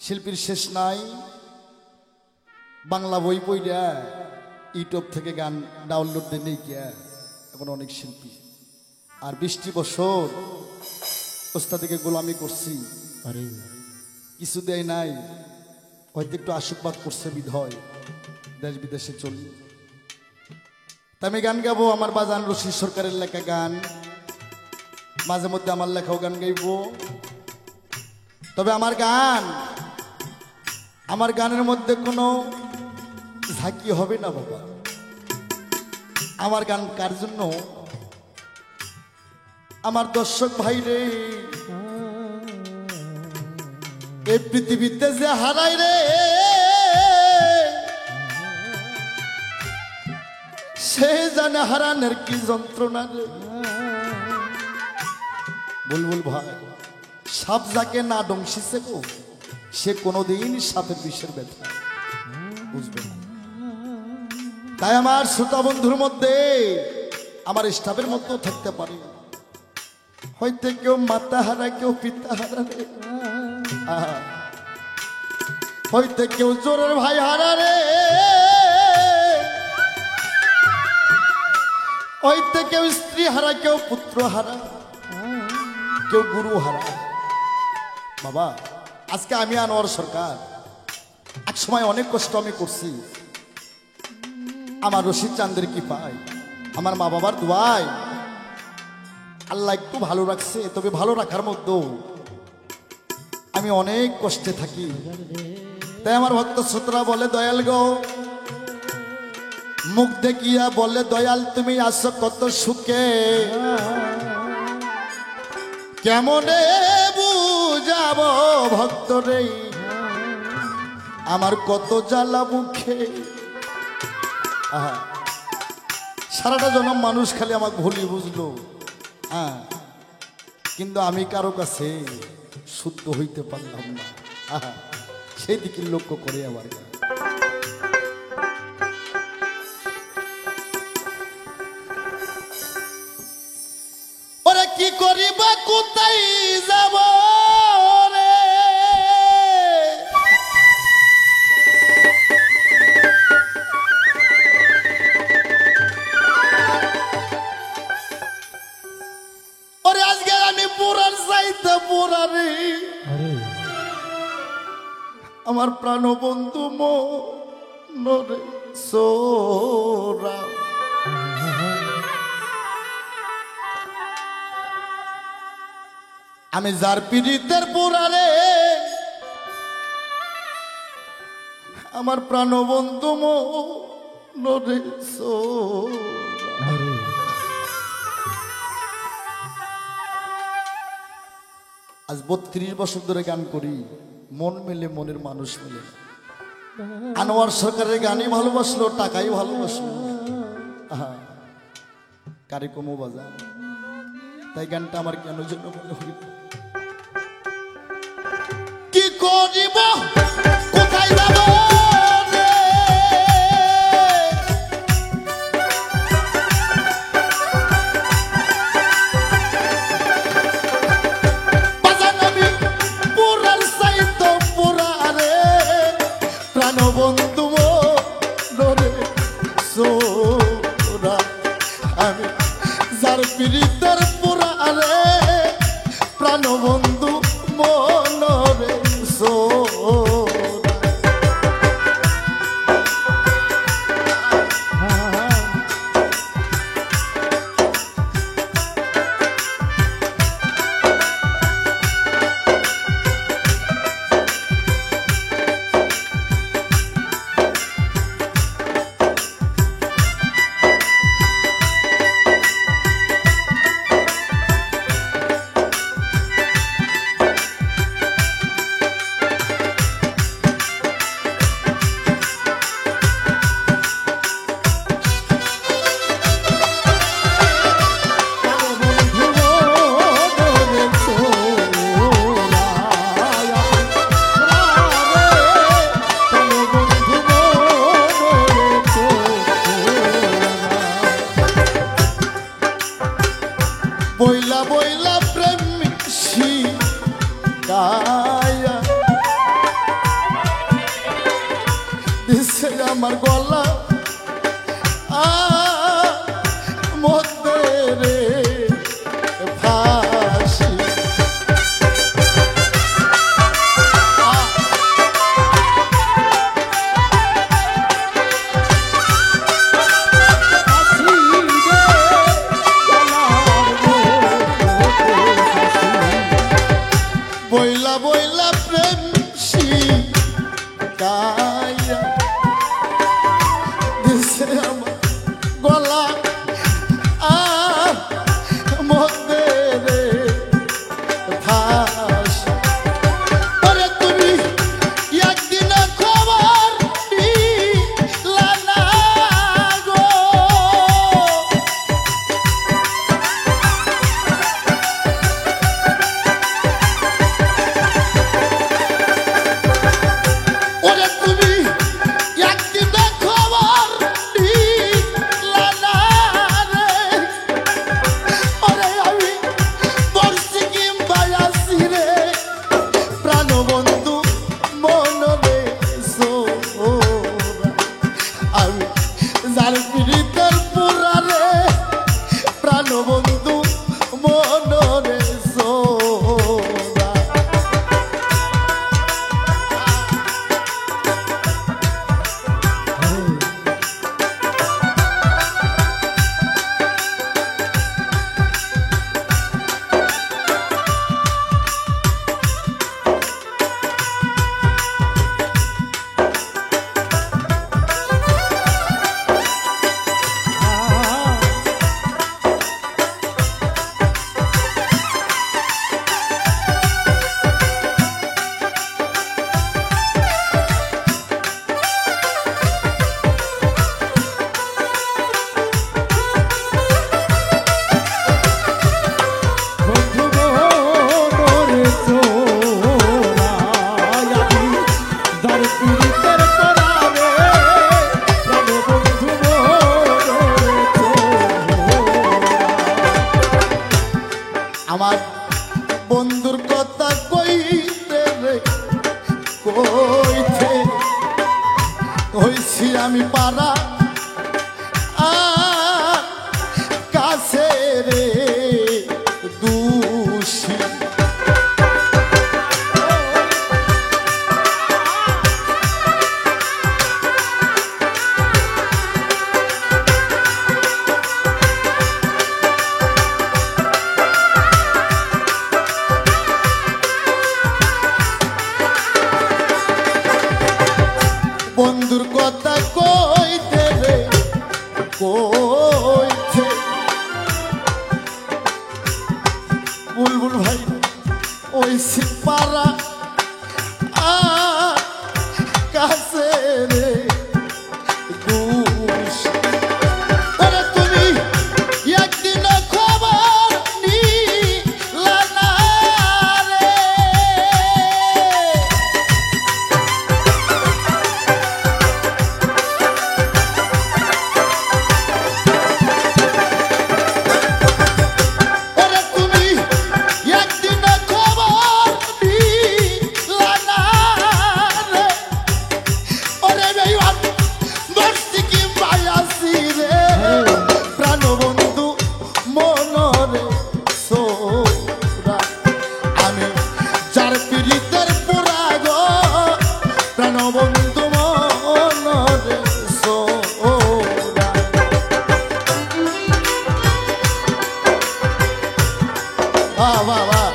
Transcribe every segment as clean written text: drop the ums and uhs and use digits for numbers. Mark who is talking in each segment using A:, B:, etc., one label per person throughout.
A: শিল্পীর শেষ নাই। বাংলা বই পইরা ইউটিউব থেকে গান ডাউনলোড দিয়ে নেই গিয়া এখন অনেক শিল্পী। আর 20টি বছর ওস্তাদিকে গোলামি করছি, কিছু দেয় নাই, হয়তো একটু আশীর্বাদ করছে বিধয় দেশ বিদেশে চলি। তা আমি গান গাবো, আমার বাজান রশিদ সরকারের লেখা গান, মাঝে মধ্যে আমার লেখাও গান গাইব। তবে আমার গানের মধ্যে কোনো ঝাঁকি হবে না বাবা। আমার গান কার জন্য? আমার দর্শক ভাই রে, এই পৃথিবীতে যে হারাই রে, সে জানে হারানোর কি যন্ত্রণা রে। বুলবুল ভাই, সাপ যাকে না ডংসিছে গো, সে কোনোদিন সাপের বিষের ব্যথা বুঝবে না। তাই আমার শ্রোতা বন্ধুর মধ্যে, আমার স্টাফের মধ্যেও থাকতে পারে, হয়তো কেউ মাতা হারা, কেউ পিতা হারা রে, হয়তো কেউ জোরের ভাই হারা রে, হয়তো কেউ স্ত্রী হারা, কেউ পুত্র হারা, কেউ গুরু হারা। বাবা, আজকে আমি আনোয়ার সরকার, এক সময় অনেক কষ্ট আমি করছি। আমার রশিদ চাঁদের কি পাই, আমার মা বাবার দোয়ায় আল্লাহ একটু ভালো রাখছে। তবে ভালো রাখার মধ্যেও আমি অনেক কষ্টে থাকি। তাই আমার ভক্ত শ্রোতারা বলে, দয়াল গো, মুখ দেখিয়া বলে, দয়াল তুমি আসো কত সুখে, কেমনে বুঝাবো ভক্ত রে আমার কত জ্বালা মুখে। সারাটা জনম মানুষ খালি আমাকে ভুলি বুঝলো, কিন্তু আমি কারো কাছে শুদ্ধ হইতে পারলাম না। সেই দিকে লক্ষ্য করে আমার ওরে কি করিব, কোথায় যাব রে, ওরে আজকে আমি পুরার চাইতে পুরা রে, আমার প্রাণ বন্ধু মনে সোরা। আমি যার পীড়িতের পুরারে, আমার প্রাণ বন্ধু মনে সোরা। আজ 32 বছর ধরে গান করি, মন মেলে মনের মানুষ মেলে। আনোয়ার সরকারের গানই ভালোবাসলো, টাকাই ভালোবাসলো, কারে কমো বাজান। তাই গানটা আমার কেন জন্য মনে হইল, কি করিব কোথায় যাব রে, বাজান আমি পুরার সাইতো পুরা রে, প্রাণ বন্ধু রে সোরা। আমি যার পীড়িতের পুরা রে, প্রাণ বন্ধু মনরে সোরা। আমার গলা মধ্যে রে ফাঁসি বইলা বইলা প্রেম শিকাইয়া দিছে আমার গলা মধ্যে রে ফাঁসি ওরে তুমি একদিন খবর দিলা না গো ওরে তুমি একদিন খবর দিলা না রে ওরে আমি বর্ষি কিংবা আসি রে প্রাণবন্ধু মনরে সোরা আমি যার পীড়িতের পুরা রে প্রাণবন্ধু মনরে সোরা আমার বন্ধুর কথা কইতে রে কইতে হইছি আমি পারা কাছে রে দোষী বন্ধুর কথা কইতে রে কইতে বুলবুল ভাই ওই সিপারা কাছে রে দোষী ওরে তুমি একদিন খবর নিলা না রে ওরে তুমি একদিন খবর দিলা না রে ওরে বেঈমান বর্ষি কিংবা আসি রে প্রাণবন্ধু মনরে সোরা আমি যার পীড়িতের পুরা গো প্রাণবন্ধু মনরে সোরা বাহ বাহ বাহ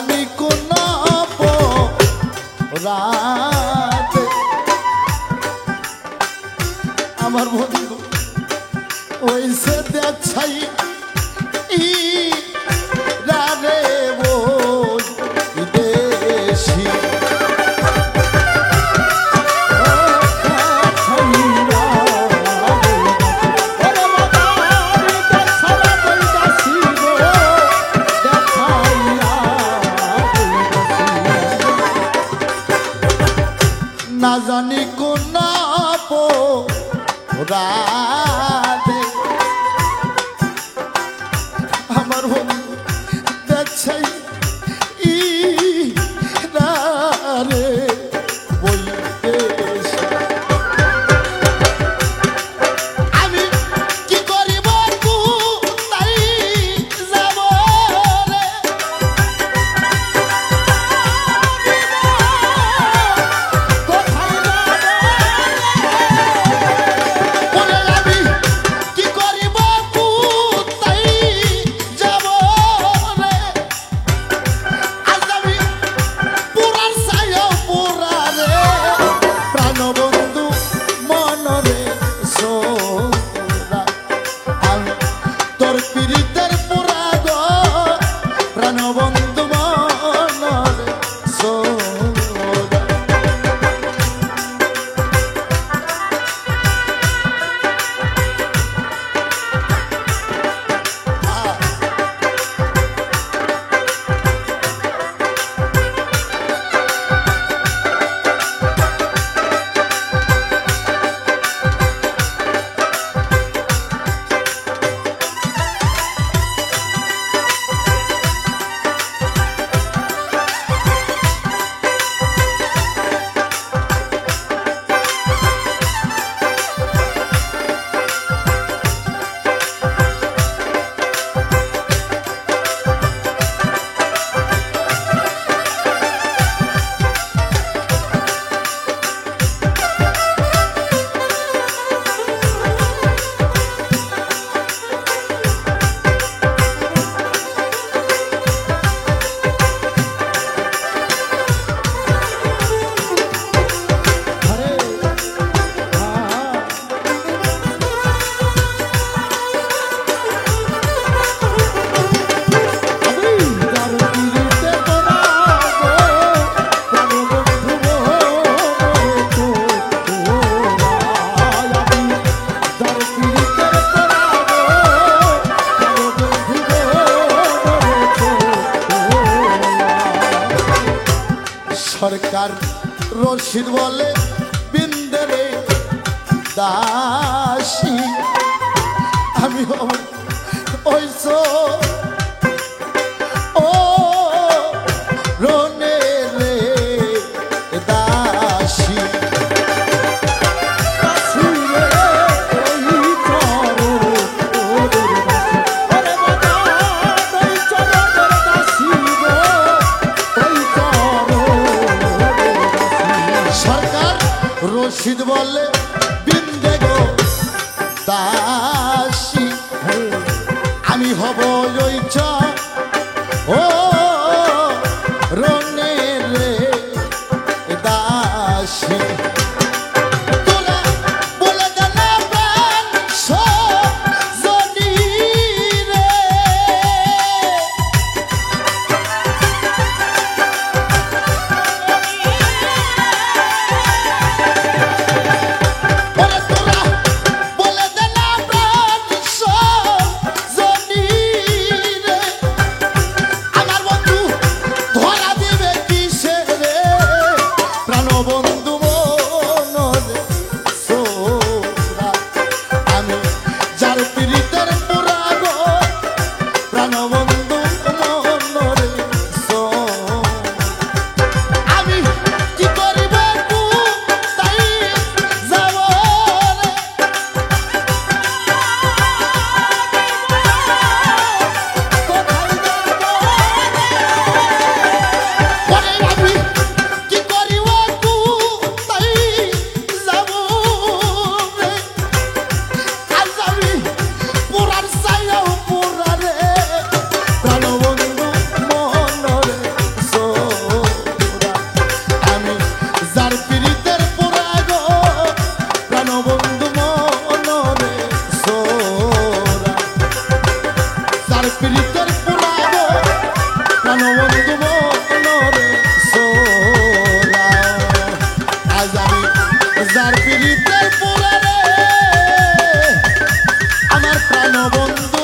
A: জানি কোন রাত আমার বন্ধু ওই সে দেখাই রে ওই দেশি না জানি কোন রাধে আমার বন্ধু দেখছাই রে বই আমি কি করিব তাই যাব রে সরকার রশিদ বলে বিন্দরে দাসী আমি ওইস ও রনে রে দাসী রশিদ বলে বিন্দে গো দাসী আমি হব ওই ও রনে রে দাসী বলে যার পীড়িতের পুরানো প্রাণবন্ধু মরে সোরা আজ আমি যার পীড়িতের পুরানো আমার প্রাণবন্ধু